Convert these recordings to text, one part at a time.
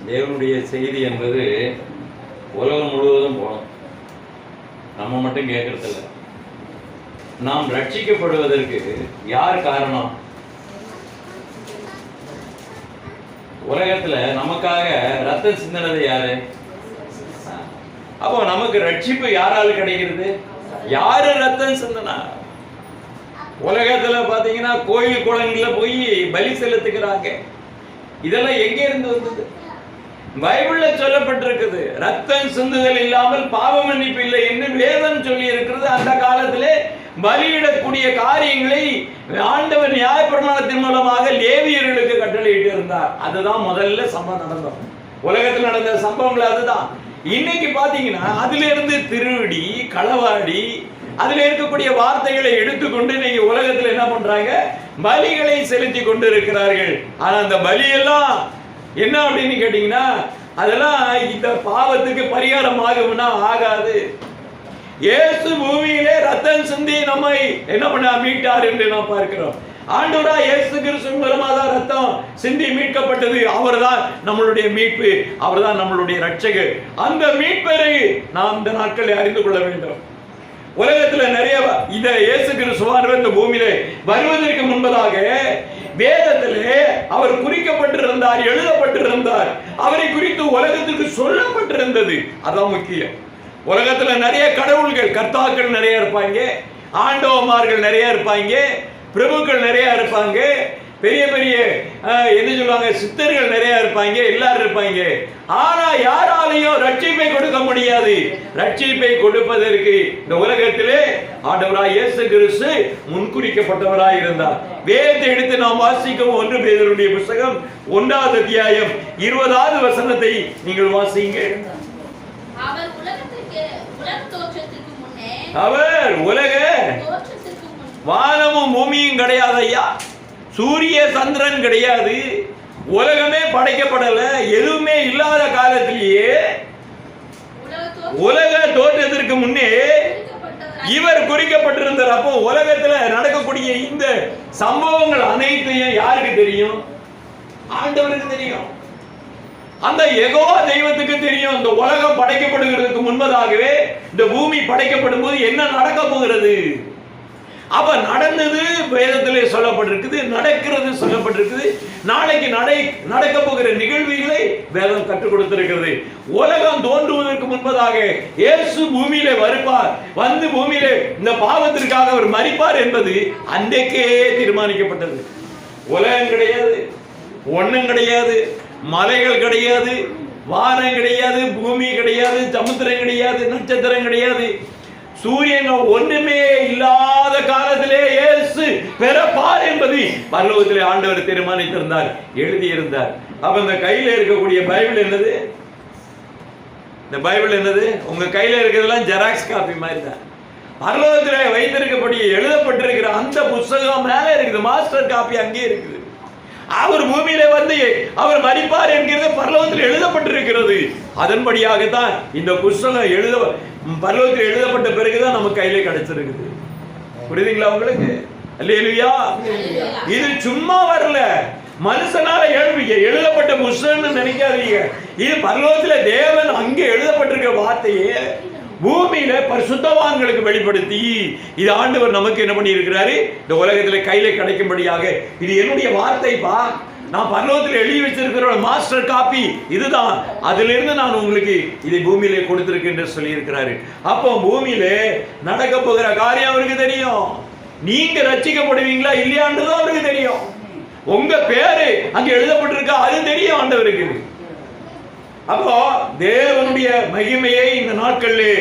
தேவனுடைய செய்தி என்பது உலகம் முழுவதும் போகணும். நம்ம மட்டும் கேட்கறதில்ல. நாம் ரட்சிக்கப்படுவதற்கு யார் காரணம்? உலகத்துல நமக்காக ரத்தம் சிந்தினது யாரு? அப்போ நமக்கு ரட்சிப்பு யாரால கிடைக்கிறது? யாரு ரத்தம் சிந்தினா? உலகத்துல பாத்தீங்கன்னா கோயில் குளங்கள்ல போய் பலி செலுத்துக்கிறாங்க. இதெல்லாம் எங்க இருந்து வந்தது? பைபிள்ல சொல்லப்பட்டிருக்குது. ரத்தம் சிந்துதல் இல்லாமல் பாவ மன்னிப்பு இல்லை என்று வேதம் சொல்லி இருக்கிறது. அந்த காலத்திலே பலியிடக்கூடிய காரியங்களை ஆண்டவர் நியாயப்பிரமாணத்தின் மூலமாக லேவியர்களுக்கு கட்டளையிட்டு இருந்தார். அதுதான் முதல்ல சம்பவம் நடந்தது. உலகத்தில் நடந்த சம்பவங்கள் அதுதான். இன்னைக்கு பாத்தீங்கன்னா அதுல இருந்து திருடி களவாடி அதுல இருக்கக்கூடிய வார்த்தைகளை எடுத்துக்கொண்டு நீங்க உலகத்துல என்ன பண்றாங்க? பலிகளை செலுத்தி கொண்டு இருக்கிறார்கள். ஆனா அந்த பலியெல்லாம் என்ன அப்படின்னு கேட்டீங்கன்னா அதெல்லாம் இந்த பாவத்துக்கு பரிகாரம் ஆகும்னா ஆகாது. இயேசு பூமியிலே ரத்தம் சிந்தி நம்மை என்ன பண்ண மீட்டார் என்று நாம் பார்க்கிறோம். ஆண்டவரா இயேசு கிறிஸ்து மூலமாக தான் ரத்தம் சிந்தி மீட்கப்பட்டது. அவர்தான் நம்மளுடைய மீட்பு, அவர்தான் நம்மளுடைய ரட்சகர். அந்த மீட்பரை நாம் இந்த நாட்களில் அறிந்து கொள்ள வேண்டும். உலகத்துல நிறைய இந்த இயேசு கிறிஸ்துவானவர் இந்த பூமியிலே வருவதற்கு முன்பதாக வேதத்திலே அவர் குறிக்கப்பட்டிருந்தார், எழுதப்பட்டிருந்தார். அவரை குறித்து உலகத்துக்கு சொல்லப்பட்டிருந்தது. அதான் முக்கியம். உலகத்துல நிறைய கடவுள்கள் கர்த்தாக்கள் நிறைய இருப்பாங்க, ஆண்டவமார்கள் நிறைய இருப்பாங்க, பிரபுக்கள் நிறைய இருப்பாங்க, பெரிய பெரிய என்ன சொல்லுவாங்க சித்தர்கள் நிறைய இருப்பாங்க, எல்லாரும் இருப்பாங்க. ஆனா யாராலையும் ரட்சிப்பை கொடுக்க முடியாது. ரட்சிப்பை கொடுப்பதற்கு இந்த உலகத்திலே ஆண்டவராய் இயேசு கிறிஸ்து முன்குறிக்கப்பட்டவராய் இருந்தார். வேதத்தை எடுத்து நாம் வாசிக்கும் 1 பேதுருடைய புத்தகம் 1ஆம் அத்தியாயம் 20ஆவது வசனத்தை நீங்கள் வாசிங்க. அவர் உலக வானமும் பூமியும் கிடையாது ஐயா, சூரிய சந்திரன் கிடையாது, உலகமே படைக்கப்படல, எதுவுமே இல்லாத காலத்திலேயே உலக தோற்றத்திற்கு முன்னே இவர் குறிக்கப்பட்டிருந்தார். அப்போ உலகத்துல நடக்கக்கூடிய இந்த சம்பவங்கள் அனைத்தையும் யாருக்கு தெரியும்? ஆண்டவருக்கு தெரியும். அந்த யெகோவா தெய்வத்துக்கு தெரியும். இந்த உலகம் படைக்கப்படுகிறதுக்கு முன்பதாகவே இந்த பூமி படைக்கப்படும் போது என்ன நடக்க போகிறது, அப்ப நடந்தது வேதத்திலே சொல்லப்பட்டிருக்குது, நடக்கிறது சொல்லப்பட்டிருக்குது. நாளைக்கு நடக்க போகிற நிகழ்வுகளை வேதம் கற்றுக் கொடுத்திருக்கிறது. உலகம் தோன்றுவதற்கு முன்பதாக இயேசு பூமியிலே வருவார், வந்து பூமியிலே இந்த பாவத்திற்காக அவர் மரிப்பார் என்பது அன்றைக்கே தீர்மானிக்கப்பட்டது. உலகம் கிடையாது, ஒண்ணும் கிடையாது, மலைகள் கிடையாது, வானம் கிடையாது, பூமி கிடையாது, சமுத்திரம் கிடையாது, நட்சத்திரம் கிடையாது, சூரியன் ஒண்ணுமே இல்லாத காலத்திலே இயேசு பிறப்பார் என்பது பரலோகத்திலே ஆண்டவர் தீர்மானித்திருந்தார், எழுதியிருந்தார். அப்ப இந்த கையில இருக்கக்கூடிய பைபிள் என்னது? இந்த பைபிள் என்னது? உங்க கையில இருக்கிறதெல்லாம் ஜெராக்ஸ் காப்பி மாதிரி தான். பரலோகத்திலே வைத்திருக்கப்படி எழுதப்பட்டிருக்கிற அந்த புத்தகம் மேல இருக்குது, மாஸ்டர் காப்பி அங்கே இருக்குது. அவர் பூமியில வந்து அவர் மரிப்பார் என்கிறது பரலோகத்தில் எழுதப்பட்டிருக்கிறது. அதன்படியாகத்தான் இந்த புத்தகம் பரலோகத்தில் எழுதப்பட்ட பிறகுதான் நம்ம கையில கிடைச்சிருக்குது. புரியுதுங்களா உங்களுக்கு? அல்லேலூயா. இது சும்மா வரல, மனுஷனால எழுதப்பட்ட புத்தகம்னு நினைக்காதீங்க. இது பரலோகத்துல தேவன் அங்கே எழுதப்பட்டிருக்க வார்த்தையே பூமியில பரிசுத்தவான்களுக்கு வெளிப்படுத்தி இது ஆண்டவர் நமக்கு என்ன பண்ணி இருக்கிறாரு, இந்த உலகத்துல கையில கிடைக்கும்படியாக. இது என்னுடைய வார்த்தைப்பா, நான் பரலோகத்தில் எழுதி வச்சிருக்கிற மாஸ்டர் காப்பி இதுதான், அதுல இருந்து நான் உங்களுக்கு இதை பூமியிலே கொடுத்திருக்கேன் சொல்லி இருக்கிறாரு. அப்போ பூமியிலே நடக்க போகிற காரியம் அவருக்கு தெரியும். நீங்க ரட்சிக்கப்படுவீங்களா இல்லையான்றதும் அவருக்கு தெரியும். உங்க பேரு அங்க எழுதப்பட்டிருக்கா அது தெரியும் ஆண்டவருக்கு. அப்போ தேவனுடைய மகிமையை இந்த நாட்களிலே,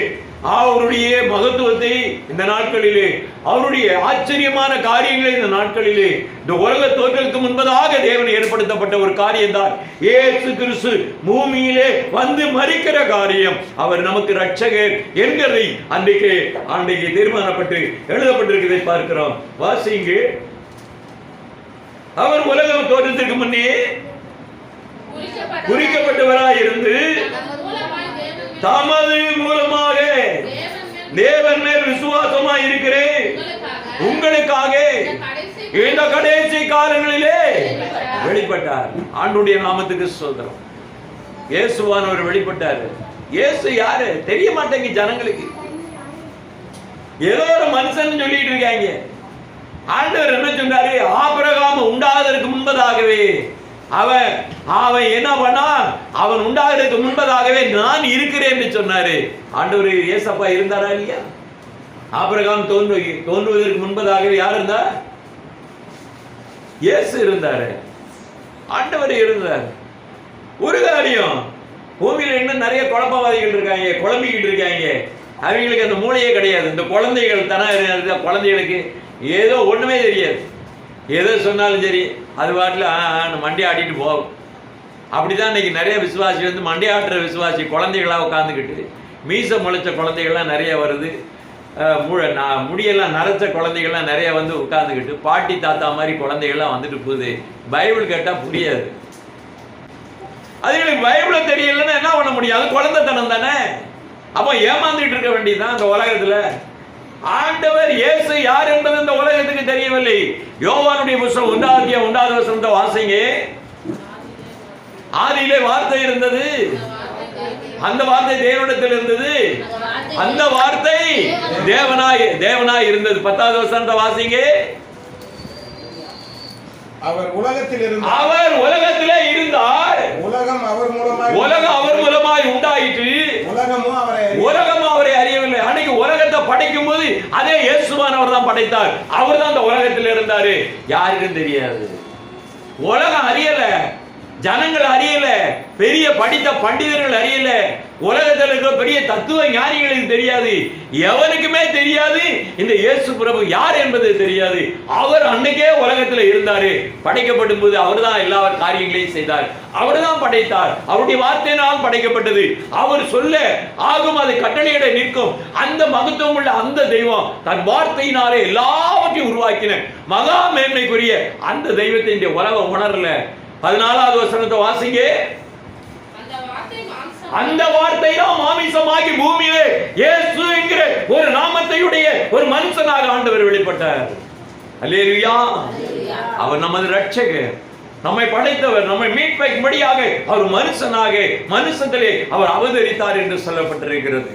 அவருடைய மகத்துவத்தை இந்த நாட்களிலே, அவருடைய ஆச்சரியமான காரியங்களை இந்த நாட்களிலே, இந்த உலக தோற்றத்துக்கு முன்பதாக தேவன் ஏற்படுத்தப்பட்ட ஒரு காரியம் தான் இயேசு கிறிஸ்து பூமியிலே வந்து மரிக்கிற காரியம். அவர் நமக்கு ரட்சகர் என்கிறதை அன்றைக்கு தீர்மானப்பட்டு எழுதப்பட்டிருக்கிறதை பார்க்கிறோம். வாசிங்க. அவர் உலகம் தோற்றத்திற்கு முன்னே குறிக்கப்பட்டவராய் இருந்து தமது மூலமாக தேவன் மேல் விசுவாசமாய் இருக்கிறேன் உங்களுக்காக இந்த கடைசி காலங்களிலே வெளிப்பட்டார். ஆண்டவருடைய நாமத்துக்கு ஸ்தோத்திரம். இயேசுவானவர் வெளிப்பட்டாரு. இயேசு யாரு தெரிய மாட்டேங்க ஜனங்களுக்கு. ஏதோ ஒரு மனுஷன் சொல்லிட்டு இருக்காங்க. ஆண்டவர் என்ன சொன்னாரு? ஆபிரகாம் உண்டாவதற்கு முன்பதாகவே அவன் என்ன பண்ணா? அவன் உண்டாவதற்கு முன்பதாகவே நான் இருக்கிறேன் என்று சொன்னாரு. ஆண்டவர் ஏசப்பா இருந்தாரா இல்லையா? ஆபிரகாம் தோன்றுவதற்கு முன்பதாகவே யார் இருந்தா? இயேசு இருந்தாரு, ஆண்டவர் இருந்தார். ஒரு காரியம், பூமியில இன்னும் நிறைய குழப்பவாதிகள் இருக்காங்க, குழம்பிக்கிட்டு இருக்காங்க. அவங்களுக்கு அந்த மூளையே கிடையாது. இந்த குழந்தைகள் தானே, குழந்தைகளுக்கு ஏதோ ஒண்ணுமே தெரியாது. ஏதோ சொன்னாலும் சரி அது பாட்டில் மண்டி ஆடிட்டு போகும். அப்படிதான் இன்னைக்கு நிறைய விசுவாசி வந்து மண்டி ஆட்டுற விசுவாசி குழந்தைகளாக உட்காந்துக்கிட்டு, மீசை முளைச்ச குழந்தைகள்லாம் நிறைய வருது, முடியெல்லாம் நரைச்ச குழந்தைகள்லாம் நிறைய வந்து உட்காந்துக்கிட்டு, பாட்டி தாத்தா மாதிரி குழந்தைகள்லாம் வந்துட்டு போகுது. பைபிள் கேட்டால் புரியாது. அதுங்களுக்கு பைபிள தெரியலன்னா என்ன பண்ண முடியாது? குழந்தைத்தனம் தானே. அப்போ ஏமாந்துட்டு இருக்க வேண்டியதுதான் அந்த உலகத்துல. ஆண்டவர் இயேசு யார் என்பது இந்த உலகத்துக்கு தெரியவில்லை. யோவானுடைய புத்தகம் 1வது வசனத்தை வாசிங்க. ஆதியிலே வார்த்தை இருந்தது, அந்த வார்த்தை தேவனிடத்தில் இருந்தது, அந்த வார்த்தை தேவனாய் இருந்தது. 10வது வசனத்தை வாசிங்க. அவர் உலகத்திலே இருந்தார், உலகம் அவர் மூலமாய் உண்டாயிற்று, உலகமும் அவரை அறியவில்லை. அன்னைக்கு உலகத்தை படைக்கும் போது அதே இயேசுவானவர் தான் படைத்தார். அவர் தான் அந்த உலகத்தில் இருந்தாரு. யாருக்கும் தெரியாது. உலகம் அறியல, ஜனங்கள் அறியல, பெரிய படித்த பண்டிதர்கள் அறியல, உலகத்தில் இருக்கிற பெரிய தத்துவ ஞானிகளுக்கு தெரியாது, எவனுக்குமே தெரியாது இந்த இயேசு பிரபு யார் என்பது தெரியாது. அவர் அன்னைக்கே உலகத்தில் இருந்தாரு. படைக்கப்படும் போது அவர் தான் எல்லா காரியங்களையும் செய்தார், அவர் தான் படைத்தார். அவருடைய வார்த்தையினால் படைக்கப்பட்டது. அவர் சொல்ல ஆகும், அது கட்டளையிட நிற்கும். அந்த மகத்துவம் உள்ள அந்த தெய்வம் தன் வார்த்தையினாலே எல்லாவற்றையும் உருவாக்கின மகா மேன்மைக்குரிய அந்த தெய்வத்தை இந்த உலகம் உணரல. 14வது வசனத்தை வாசிங்க. அந்த வார்த்தை தான் மாமிசமாகி பூமியிலே இயேசு என்கிற ஒரு நாமத்தையுடைய ஒரு மனுஷனாக ஆண்டவர் வெளிப்பட்டார். அல்லேலூயா. அவர் நமது இரட்சகர், நம்மை படைத்தவர், நம்மை மீட்பைக்கும்படியாக அவர் மனுஷனாக மனுஷத்திலே அவர் அவதரித்தார் என்று சொல்லப்பட்டிருக்கிறது.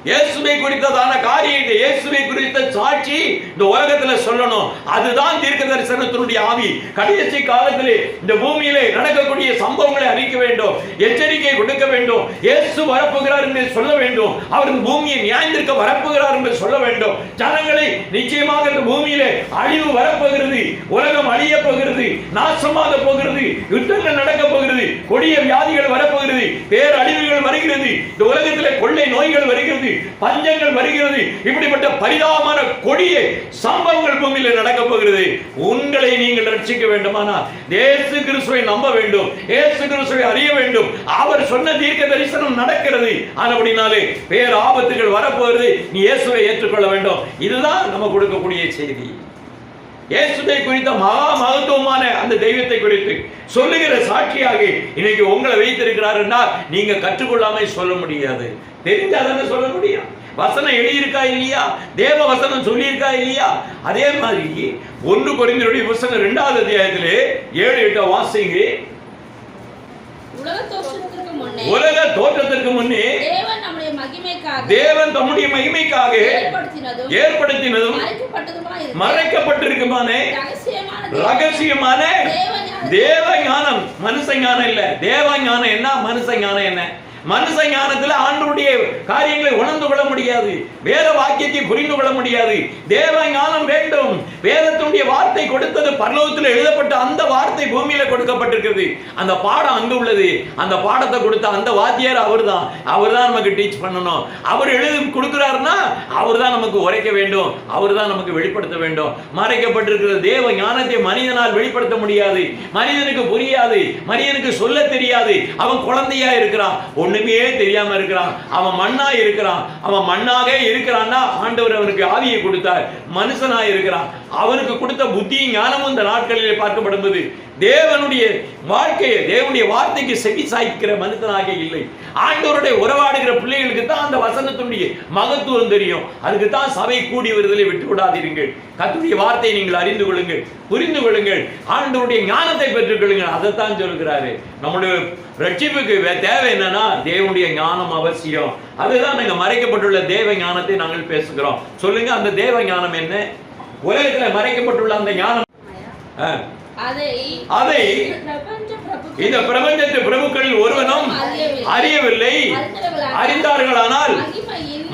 இயேசுவை குறித்ததான காரியத்தை, இயேசுவை குறித்த சாட்சி இந்த உலகத்துல சொல்லணும். அதுதான் தீர்க்க தரிசனத்தினுடைய ஆவி. கடைசி காலத்திலே இந்த பூமியிலே நடக்கக்கூடிய சம்பவங்களை அறிக்க வேண்டும், எச்சரிக்கை கொடுக்க வேண்டும். இயேசு வரப்போகிறார் என்று சொல்ல வேண்டும். அவர் பூமியை நியாயந்திருக்க வரப்போகிறார் என்று சொல்ல வேண்டும். ஜனங்களை நிச்சயமாக இந்த பூமியிலே அழிவு வரப்போகிறது, உலகம் அழிய போகிறது, நாசமாக போகிறது, யுத்தங்கள் நடக்க போகிறது, கொடிய வியாதிகள் வரப்போகிறது, பேரழிவுகள் வருகிறது, இந்த உலகத்திலே கொள்ளை நோய்கள் வருகிறது, பஞ்சங்கள் வருகிறது. இப்படிப்பட்ட பரிதாபமான கொடிய சம்பவங்கள் பூமியில் நடக்க போகிறது. உங்களை நீங்கள் ரட்சிக்க வேண்டுமானால் இயேசு கிறிஸ்துவை நம்ப வேண்டும், இயேசு கிறிஸ்துவை அறிய வேண்டும். அவர் சொன்ன தீர்க்க தரிசனம் நடக்கிறது. ஆனபடினாலே பேர் ஆபத்துகள் வரப்போகிறது, நீ இயேசுவை ஏற்றுக்கொள்ள வேண்டும். இதுதான் நம்ம கொடுக்கக்கூடிய செய்தி. இயேசுவை குறித்த மகா மகத்துவமான அந்த தெய்வத்தை குறித்து சொல்லுகிற சாட்சியாக இன்னைக்கு உங்களை வைத்திருக்கிறார் என்றால் நீங்க கற்றுக்கொள்ளாமல் சொல்ல முடியாது. தெரிஞ்சாதானே சொல்ல முடியும். வசனம் எழுதியிருக்கா இல்லையா, தேவ வசனம் சொல்லியிருக்கா இல்லையா. அதே மாதிரி 1 கொரிந்தியருடைய புத்தகம் 2வது அத்தியாயத்திலே 7-8 வாசிங்க. உலக தோற்றத்திற்கு முன்னே தேவன் தம்முடைய மகிமைக்காக ஏற்படுத்தினதும் மறைக்கப்பட்டிருக்குமான ரகசியமான தேவ ஞானம். மனுஷ ஞானம் இல்ல, தேவ ஞானம் என்ன, மனுஷ ஞானம் என்ன? மனுஷ ஞானத்துல ஆண்டவருடைய காரியங்களை உணர்ந்து கொள்ள முடியாது, வேத வாக்கியத்தை புரிந்து கொள்ள முடியாது. தேவ ஞானம் வேண்டும். வேதத்தினுடைய வார்த்தை கொடுத்தது பரலோகத்தில் எழுதப்பட்ட அந்த வார்த்தை பூமியில கொடுக்கப்பட்டிருக்கிறது. அந்த பாடம் அங்கு உள்ளது. அந்த பாடத்தை கொடுத்த அந்த வாத்தியார் அவர்தான் நமக்கு டீச் பண்ணணும். அவர் எழுதி கொடுக்கிறாருன்னா அவர் தான் நமக்கு உரைக்க வேண்டும், அவர் தான் நமக்கு வெளிப்படுத்த வேண்டும். மறைக்கப்பட்டிருக்கிற தேவ ஞானத்தை மனிதனால் வெளிப்படுத்த முடியாது, மனிதனுக்கு புரியாது, மனிதனுக்கு சொல்ல தெரியாது. அவன் குழந்தையா இருக்கிறான், ஒண்ணுமே தெரியாம இருக்கிறான், அவன் மண்ணா இருக்கிறான். அவன் மண்ணாக இருக்கிறான்னா ஆண்டவர் அவனுக்கு ஆவியை கொடுத்தார். மனுஷனா இருக்கிறான், அவனுக்கு கொடுத்த புத்தியும் ஞானமும் இந்த நாட்களிலே பார்க்கப்படும்போது தேவனுடைய வாழ்க்கையை, தேவனுடைய வார்த்தைக்கு செவி சாய்க்கிற மனிதனாக இல்லை. ஆண்டவருடைய உறவாடுகிற பிள்ளைகளுக்கு தான் அந்த வசனத்துடைய மகத்துவம் தெரியும். அதுக்கு தான் சபை கூடி வருதலை விட்டு விடாதீர்கள். கர்த்தருடைய வார்த்தையை நீங்கள் அறிந்து கொள்ளுங்கள், புரிந்து கொள்ளுங்கள், ஆண்டவருடைய ஞானத்தை பெற்றுக் கொள்ளுங்கள். அதைத்தான் சொல்கிறாரு. நம்முடைய ரட்சிப்புக்கு தேவை என்னன்னா தேவனுடைய ஞானம் அவசியம். அதுதான் நாங்கள் மறைக்கப்பட்டுள்ள தேவ ஞானத்தை நாங்கள் பேசுகிறோம். சொல்லுங்க, அந்த தேவ ஞானம் என்ன? உலகத்தில் மறைக்கப்பட்டுள்ள அந்த ஞானம் அதை இந்த பிரபஞ்சத்து பிரபுக்களில் ஒருவனும் அறியவில்லை. அறிந்தார்களானால்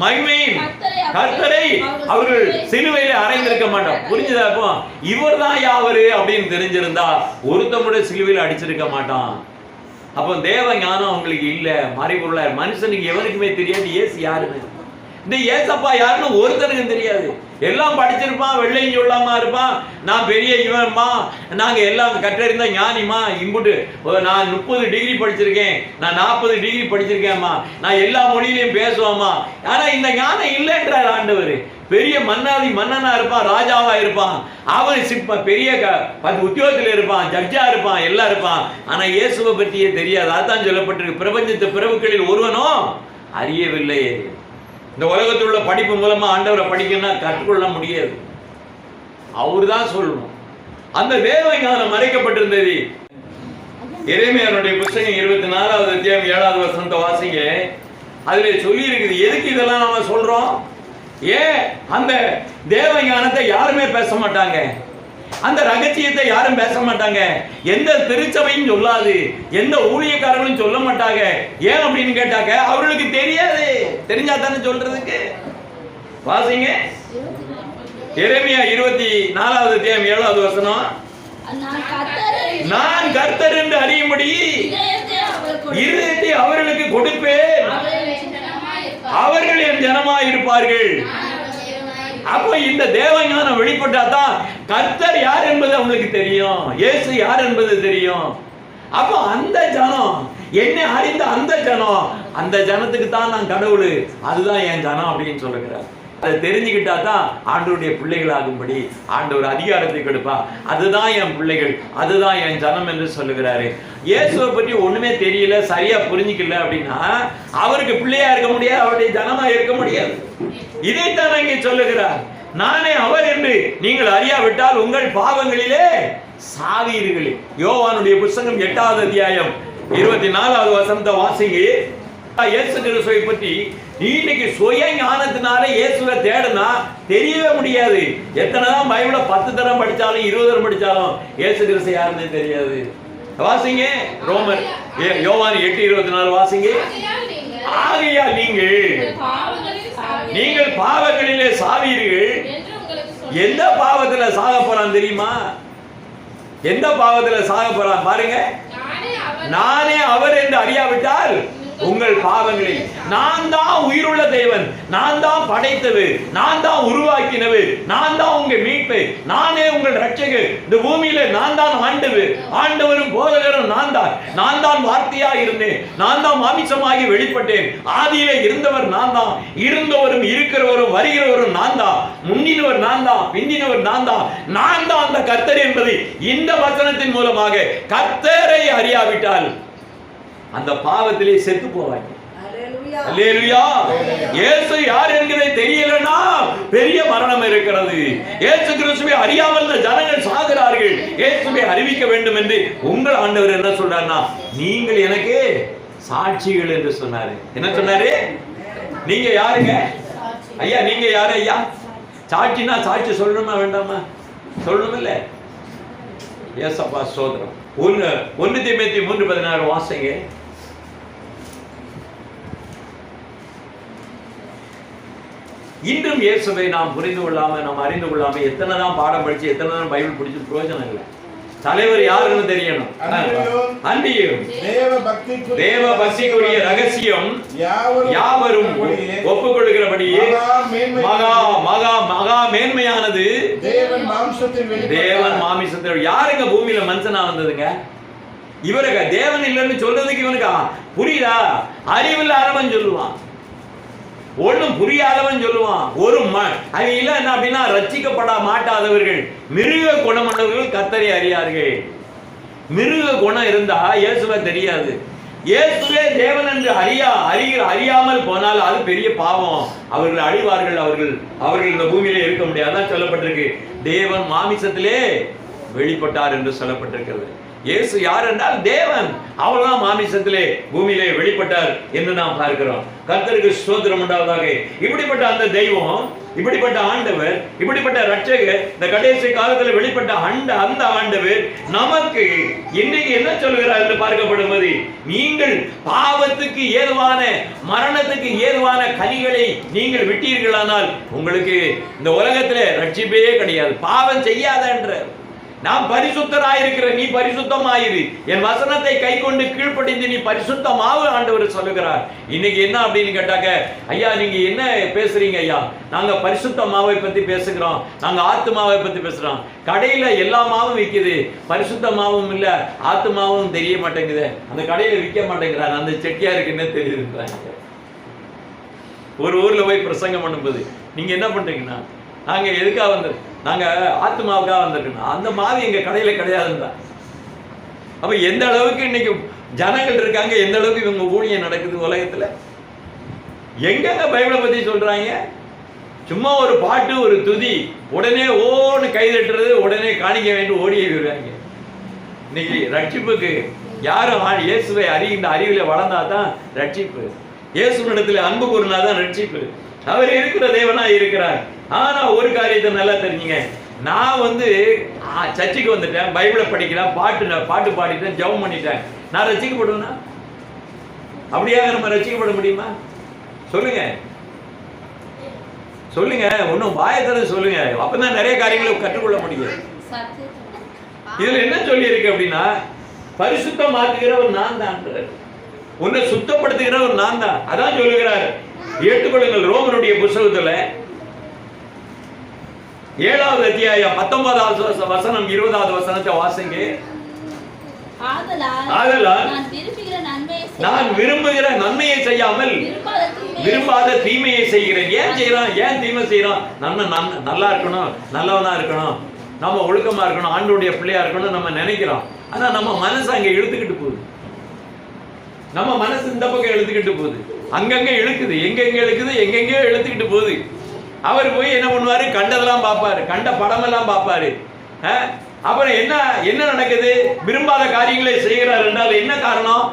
மகிமையின் கர்த்தரை அவர்கள் சிலுவையில அறைந்திருக்க மாட்டோம். புரிஞ்சுதா? இப்போ இவர் தான் யாவரு அப்படின்னு தெரிஞ்சிருந்தா ஒருத்தமுடைய சிலுவையில் அடிச்சிருக்க மாட்டான். அப்போ தேவ ஞானம் அவங்களுக்கு இல்ல, மறைபொருள. மனுஷனுக்கு எவனுக்குமே தெரியாது இயேசு யாருன்னு. இந்த ஏசப்பா யாருன்னு ஒருத்தனுக்கும் தெரியாது. எல்லாம் படிச்சிருப்பான், வெள்ளையும் சொல்லாம இருப்பான், நான் பெரிய இவன்மா, நாங்க எல்லாம் கற்றறிந்த ஞானிமா, இம்புட்டு நான் 30 டிகிரி படிச்சிருக்கேன், நான் 40 டிகிரி படிச்சிருக்கேன்மா, நான் எல்லா மொழியிலையும் பேசுவாமா. ஆனா இந்த ஞானம் இல்லைன்றார் ஆண்டவர். பெரிய மன்னனா இருப்பான், ராஜாவா இருப்பான், அவன் பெரிய உத்தியோகத்தில் இருப்பான், ஜட்ஜா இருப்பான், எல்லாம் இருப்பான். ஆனா இயேசுவை பற்றியே தெரியாது. அதான் சொல்லப்பட்டிருக்கு, பிரபஞ்சத்து பிரபுக்களில் ஒருவனும் அறியவில்லை. இந்த உலகத்தில் உள்ள படிப்பு மூலமா ஆண்டவரை படிக்கணும்னா கற்றுக்கொள்ள முடியாது. அவரு தான் சொல்லணும். அந்த தேவ ஞானம் மறைக்கப்பட்டிருந்தது. எரேமியாவுடைய புத்தகம் 24வது அத்தியாயம் 7வது வசனத்தை வாசிங்க. அதுல சொல்லி இருக்குது. எதுக்கு இதெல்லாம் நாம சொல்றோம்? ஏன் அந்த தேவ ஞானத்தை யாருமே பேச மாட்டாங்க, அந்த ரகசியத்தை யாரும் பேச மாட்டாங்க, எந்த திருச்சபையும் சொல்லாது, எந்த ஊழியக்காரர்களும் சொல்ல மாட்டாங்க. ஏன் அப்படின்னு கேட்டாக்க அவர்களுக்கு தெரியாது. தெரிஞ்சா தானே சொல்றதுக்கு. வாசிங்க எரேமியா 24வது அத்தியாயம் 7வது வசனம். நான் கர்த்தர் என்று அறியும்படி இருதயத்தை அவர்களுக்கு கொடுப்பேன், அவர்கள் என் ஜனமாய் இருப்பார்கள். அப்போ இந்த தேவஞானம் வெளிப்பட்டாதான் கர்த்தர் யார் என்பது அவங்களுக்கு தெரியும், இயேசு யார் என்பது தெரியும். அப்போ அந்த ஜனம் என்ன அறிந்த அந்த ஜனத்துக்கு தான் நான் கடவுள், அதுதான் என் ஜனம் அப்படின்னு சொல்லுகிறார். அதை தெரிஞ்சுக்கிட்டா தான் ஆண்டவருடைய பிள்ளைகளாகும்படி ஆண்டவர் அதிகாரத்தை கொடுப்பா. அதுதான் என் பிள்ளைகள், அதுதான் என் ஜனம் என்று சொல்லுகிறாரு. இயேசுவை பற்றி ஒண்ணுமே தெரியல, சரியா புரிஞ்சுக்கல அப்படின்னா அவருக்கு பிள்ளையா இருக்க முடியாது, அவருடைய ஜனமா இருக்க முடியாது. இதைத்தான் இங்கே சொல்லுகிறார். நானே அவர் என்று நீங்கள் அறியாவிட்டால் உங்கள் பாவங்களிலே சாவீர்கள். யோவானுடைய புத்தகம் 8வது அத்தியாயம் 24வது வசனத்தை வாசிங்க. இயேசு கிறிஸ்துவை பற்றி இன்னைக்கு சுய ஞானத்தினால இயேசுவை தேடுனா தெரியவே முடியாது. எத்தனைதான் பைபிளை 10 தரம் படிச்சாலும் 20 தரம் படிச்சாலும் இயேசு கிறிஸ்து யாருன்னு தெரியாது. வாசிங்க ரோமர் யோவான் 8:24 வாசிங்க. ஆகையால் நீங்கள் பாவங்களிலே சாவீர்கள். எந்த பாவத்துல சாக போறான் தெரியுமா? எந்த பாவத்துல சாக போறான் பாருங்க. நானே அவர் என்று அறியாவிட்டால் உங்கள் பாவங்களில், நான் தான் உயிருள்ள தேவன், நான் தான் படைத்தது, நான் தான் உருவாக்கினது, நான் தான் உங்க மீட்பு, நானே உங்கள் ரட்சகர். இந்த பூமியில நான் தான் ஆண்டவரும் போதகரும் நான் தான் வார்த்தையா இருந்தேன், நான் தான் மாமிசமாகி வெளிப்பட்டேன். ஆதியிலே இருந்தவர் நான் தான், இருந்தவரும் இருக்கிறவரும் வருகிறவரும் நான் தான், முன்னினவர் நான் தான், பிந்தினவர் நான் தான் அந்த கர்த்தர் என்பதை இந்த வசனத்தின் மூலமாக கர்த்தரை அறியாவிட்டால் அந்த பாவத்திலே செத்து போவாங்க. அல்லேலூயா. இயேசு யார் என்கிறதை தெரியலனா பெரிய மரணம் இருக்கிறது. இயேசு கிறிஸ்துவை அறியாமல் ஜனங்கள் சாகிறார்கள். இயேசுவை அறிவிக்க வேண்டும் என்று உங்கள் ஆண்டவர் என்ன சொல்றாருன்னா, நீங்கள் எனக்கு சாட்சிகள் என்று சொன்னாரு. என்ன சொன்னாரு? நீங்க யாருங்க ஐயா? நீங்க யாரு ஐயா? சாட்சினா சாட்சி சொல்லணுமா வேண்டாமா? சொல்லணும் இல்ல? ஏசப்பா சோதரம். 1 தீமோத்தேயு 3:16 வாசிங்க. இன்றும் இயேசுவை நாம் புரிந்து கொள்ளாம, நாம் அறிந்து கொள்ளாம எத்தனை தான் பாடம் படிச்சு, எத்தனை தான் பைபிள் படிச்சு பிரயோஜனம் இல்லை. தலைவர் யாருன்னு தெரியணும். அன்பியும் தேவ பக்திக்குரிய ரகசியம் யாவரும் ஒப்புக்கொள்கிறபடி மகா மேன்மையானது தேவன் மாமிசத்தில். யாருங்க பூமியில மனுஷனா வந்ததுங்க? இவருக்கு தேவன் இல்லைன்னு சொல்றதுக்கு இவனுக்கு புரியுதா? அறிவில்லாதவன் சொல்லுவான். ஒண்ணும் புரியாதவன் சொல்லுவான். அவங்க இல்ல என்ன அப்படின்னா ரட்சிக்கப்பட மாட்டாதவர்கள், மிருக குணமற்றவர்கள் கர்த்தரை அறியார்கள். மிருக குணம் இருந்தா இயேசுவை தெரியாது. இயேசுவே தேவன் என்று அறியாமல் போனால் அது பெரிய பாவம். அவர்கள் அழிவார்கள், அவர்கள் இந்த பூமியிலே இருக்க முடியாது. அதான் சொல்லப்பட்டிருக்கு, தேவன் மாமிசத்திலே வெளிப்பட்டார் என்று சொல்லப்பட்டிருக்கிறது. இயேசு யார் என்றால் தேவன், அவர்தான் மாமிசத்திலே பூமியிலே வெளிப்பட்டார் என்று நாம் பார்க்கிறோம். கர்த்தருக்கு ஸ்தோத்திரம் உண்டாவதாக. இப்படிப்பட்ட அந்த தெய்வம், இப்படிப்பட்ட ஆண்டவர், இப்படிப்பட்ட ரட்சகர், இந்த கடைசி காலத்தில் வெளிப்பட்ட அந்த ஆண்டவர் நமக்கு இன்னைக்கு என்ன சொல்கிறார் என்று பார்க்கப்படும்போது, நீங்கள் பாவத்துக்கு ஏதுவான மரணத்துக்கு ஏதுவான கனிகளை நீங்கள் விட்டீர்களானால் உங்களுக்கு இந்த உலகத்திலே ரட்சிப்பே கிடையாது. பாவம் செய்யாத என்ற நான் பரிசுத்தராயிருக்கிற, நீ பரிசுத்தமாயிரு, என் வசனத்தை கை கொண்டு கீழ்ப்படிந்து நீ பரிசுத்தமாவு ஆண்டவர் சொல்லுகிறார். இன்னைக்கு என்ன அப்படின்னு கேட்டாக்க, ஐயா நீங்க என்ன பேசுறீங்க ஐயா, நாங்க பரிசுத்த மாவை பத்தி பேசுகிறோம், நாங்க ஆத்துமாவை பத்தி பேசுறோம். கடையில எல்லா மாவும் விற்குது, பரிசுத்த மாவும் இல்ல, ஆத்துமாவும் தெரிய மாட்டேங்குது, அந்த கடையில விற்க மாட்டேங்கிறாங்க, அந்த செட்டியாருக்கு என்ன தெரியுதுன்றாங்க. ஒரு ஊர்ல போய் பிரசங்கம் பண்ணும்போது, நீங்க என்ன பண்றீங்கன்னா, நாங்க எதுக்காக வந்திருக்கோம், நாங்க ஆத்மாவுக்காக வந்திருக்கோம், அந்த மாவு எங்க கடையில கிடையாதுன்றா. அப்ப எந்த அளவுக்கு இன்னைக்கு ஜனங்கள் இருக்காங்க, எந்த அளவுக்கு இவங்க ஊழியம் நடக்குது உலகத்துல. எங்கெங்க பைபிளை பத்தி சொல்றாங்க, சும்மா ஒரு பாட்டு ஒரு துதி, உடனே ஓன்னு கைதட்டுறது, உடனே காணிக்க வேண்டும் ஓடியே விடுறாங்க. இன்னைக்கு ரட்சிப்புக்கு யாரும் இயேசுவை அறிகின்ற அறிவில வளர்ந்தாதான் ரட்சிப்பு. இயேசுவிடத்துல அன்பு கூறினாதான் ரட்சிப்பு. அவர் இருக்கிற தேவனா இருக்கிறார். ஆனா ஒரு காரியத்தை நல்லா தெரிஞ்சுங்க, நான் சர்ச்சுக்கு வந்துட்டேன், பைபிளை படிக்கிறேன், பாட்டு பாடிட்டேன், ஜெபம் பண்ணிட்டேன், நான் ரட்சிக்கப்படுவேனா? அப்படியாக நம்ம ரட்சிக்கப்பட முடியுமா? சொல்லுங்க சொல்லுங்க, ஒன்னும் வாயத்தர சொல்லுங்க, அப்பதான் நிறைய காரியங்களை கற்றுக்கொள்ள முடியும். இதுல என்ன சொல்லி இருக்கு அப்படின்னா, பரிசுத்தமாக்குகிறவர் நான் தான், உன்னை சுத்தப்படுத்துகிறவர் நான் தான். அதான் சொல்லுகிறார். ஏற்றுக்கொள்ளுங்கள். ரோமருடைய புத்தகத்துல 7வது அத்தியாயம் 19வது வசனம் 20வது வசனத்தை வாசிங்க. ஆதலால் நான் விரும்புகிற நன்மையை செய்யாமல் விரும்பாத தீமையை செய்கிறேன். ஏன் செய்யறான்? ஏன் தீமை செய்யறான்? நல்லா இருக்கணும், நல்லவனா இருக்கணும், நம்ம ஒழுக்கமா இருக்கணும், ஆண்டவருடைய பிள்ளையா இருக்கணும் நம்ம நினைக்கிறோம். ஆனா நம்ம மனசு அங்க இழுத்துக்கிட்டு போகுது. நம்ம மனசு இந்த பக்கம் இழுத்துக்கிட்டு போகுது, அங்கங்க இழுக்குது, எங்கெங்க இழுக்குது, எங்கெங்கயோ இழுத்துக்கிட்டு போகுது. அவர் போய் என்ன பண்ணுவாரு, கண்டதெல்லாம் பார்ப்பாரு, கண்ட படமெல்லாம் பார்ப்பாரு. அப்புறம் என்ன நடக்குது? விரும்பாத காரியங்களை செய்கிறார் என்றால் என்ன காரணம்?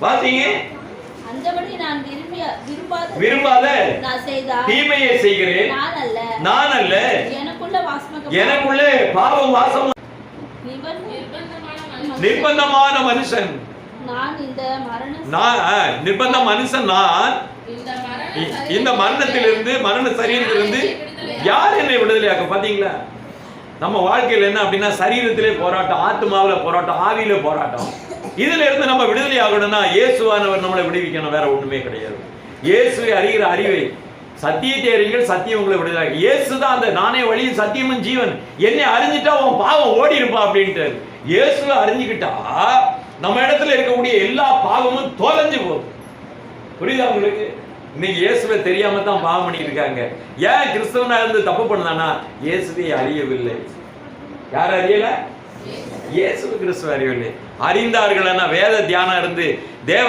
பாத்தீங்க, விரும்பாத தீமையை செய்கிறேன் நான் அல்ல, எனக்குள்ளே பாவம் வாசம். நிர்பந்தமான மனுஷன் நிர்பந்த மனுஷன் நான், இந்த மரணத்திலிருந்து, மரண சரீரத்திலிருந்து யார் என்னை விடுதலையாக்க? பாத்தீங்களா, நம்ம வாழ்க்கையில் என்ன அப்படின்னா, சரீரத்திலே போராட்டம், ஆத்மாவில போராட்டம், ஆவியில போராட்டம். இதுல இருந்து நம்ம விடுதலை ஆகணும்னா இயேசுவானவர் நம்மளை விடுவிக்கணும், வேற ஒண்ணுமே கிடையாது. இயேசுவை அறிகிற அறிவை, சத்தியத்தை அறிங்கள், சத்தியம் உங்களை விடுதலை. இயேசுதான் அந்த நானே வழி சத்தியமும் ஜீவன், என்னை அறிஞ்சிட்டா உன் பாவம் ஓடி இருப்பா அப்படின்ட்டு. இயேசுவை அறிஞ்சுக்கிட்டா நம்ம இடத்துல இருக்கக்கூடிய எல்லா பாவமும் தொலைஞ்சு போகுது. புரியுதா உங்களுக்கு? இன்னைக்கு இயேசுவை தெரியாம தான் பாவம் பண்ணிட்டு இருக்காங்க. ஏன் கிறிஸ்தவனா இருந்து தப்பு பண்ணானா? இயேசுவை அறியவில்லை. யார் அறியல? இயேசு கிறிஸ்துவ அறியவில்லை. அறிந்தார்கள் வேத தியானம் இருந்து தேவ